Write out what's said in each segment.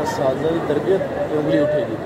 साधना की तरबियत उंगली उठेगी।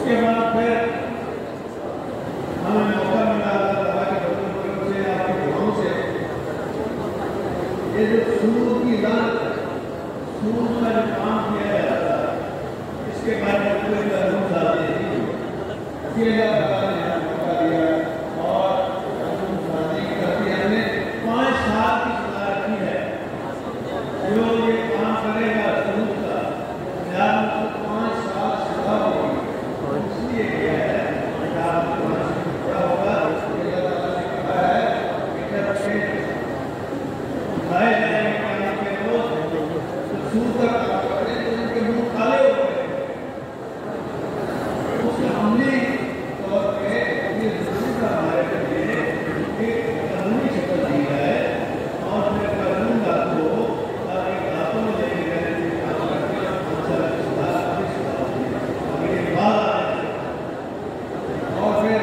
उसके बाद फिर हमें मौका मिला अल्लाह के फजल से, आपकी दुआओं से, ये जो सूद की लानत है, सूद का जो काम किया जाता है, इसके बारे में कोई कानून साजी नहीं है। अल्लाह ताला ने हमें मौका दिया और कानून साजी करके हमने 5 साल की सजा रखी है। जो ये काम करेगा सूद का, या 5 साल सजा होगी, इसलिए किया है कि आप 5 साल पूरा होगा। अल्लाह ताला ने कहा है कि जब से उठाए जाएंगे क़यामत के रोज़, तो सूद का काम करें तो उनके मुंह काले हो गए। उसके अमली तौर पे ये सूद का हमारे लिए एक कानूनी शक्ल दी है और फिर कानून लागू हो ताकि हाथों में लेके जाने के काम करके और फिर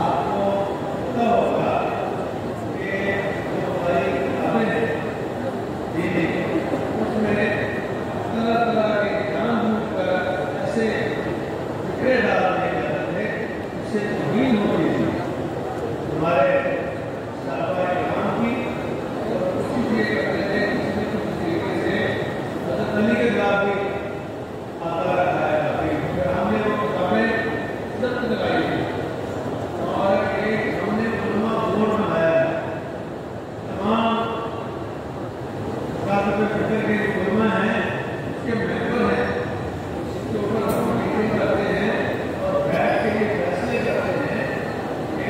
आपको पता होगा कि जो हमारी किताबें हैं दीनी, उसमें तरह तरह के जानबूझकर ऐसे फिक्रे डालने जाते थे उससे तौहीन होती थी हमारे सहाबा किराम की, और उसी लिए करते थे। इसमें कुछ तरीके से हज़रत अली के खिलाफ भी आता रहा है। फिर हमने वो किताबें जब्त कराई थी और एक हमने उलमा बोर्ड बनाया है। तमाम कातिब फिक्र के जो उलमा हैं, उसके मेंबर हैं, उसके ऊपर हम मीटिंग करते हैं और बैठ के ये फैसले करते हैं कि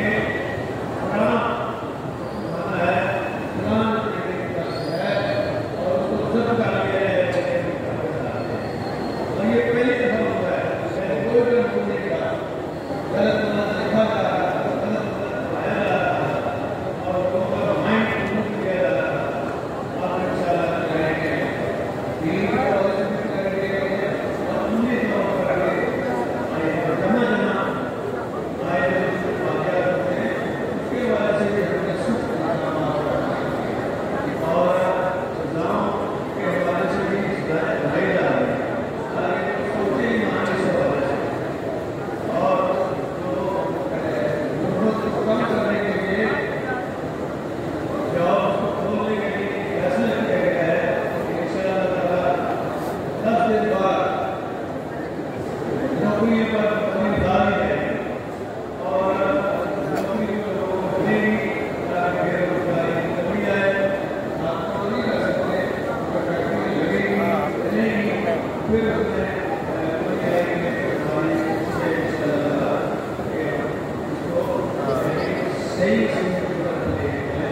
फलां माना है, फलां है और उसको जब्त कर लिया है। और ये पहली दफा हुआ है, पहले कोई भी नहीं देगा, गलत गलत लिखा जा रहा है, गलत गलत पढ़ाया जा रहा है और लोगों का माइंड रिमूव किया जा रहा है। आप इंशाअल्लाह करेंगे, दीन की पॉलिसी भी करेंगे और उन्हीं तौर पर करेंगे। जमा जमा आए जो वाक़यात होते हैं, उसके वजह से भी हमें सुख काम और सजाओं के हवाले से भी सजाएं बढ़ाई जा रही है ताकि सोचे ही माने से वजह से। और जो गुर्बत को कम करने के लिए जॉब को खोलने के लिए फैसला किया गया है कि इंशाअल्लाह ताला 10 दिन बाद नौकरी पर जिम्मेदारी है और नौकरी को लोगों को मिलेगी ताकि बेरोजगारी कमी आए। आप तो नहीं कर सकते, फैक्ट्री लगेगी चलेगी, फिर उसमें कमी आएगी बेरोजगारी से। इंशाअल्लाह इसको सही समय पर लेके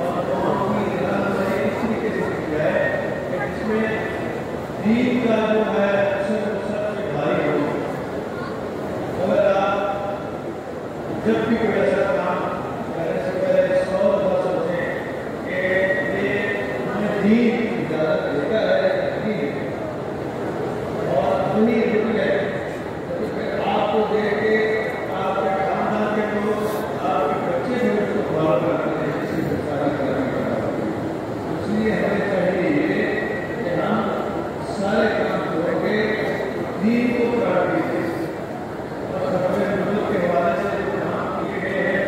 और कौम की रहनुमाई इस तरीके से की जाए कि जिसमें दीन का जो है सबसे भारी हो। अगर आप जब भी कोई ऐसा काम करने से पहले 100 दफा सोचें कि ये हमें दीन की इजाज़त देता है या नहीं, और अपनी रुपये तो फिर आपको देख के आपके खानदान के लोग, आपके बच्चे भी उसको फॉलो करते हैं, इसी में सारा करने का। इसलिए हमें चाहिए कि हम सारे काम छोड़ के दीन को प्रायोरिटी दें और अपने मुल्क के हवाले से जो काम किए गए हैं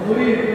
पूरी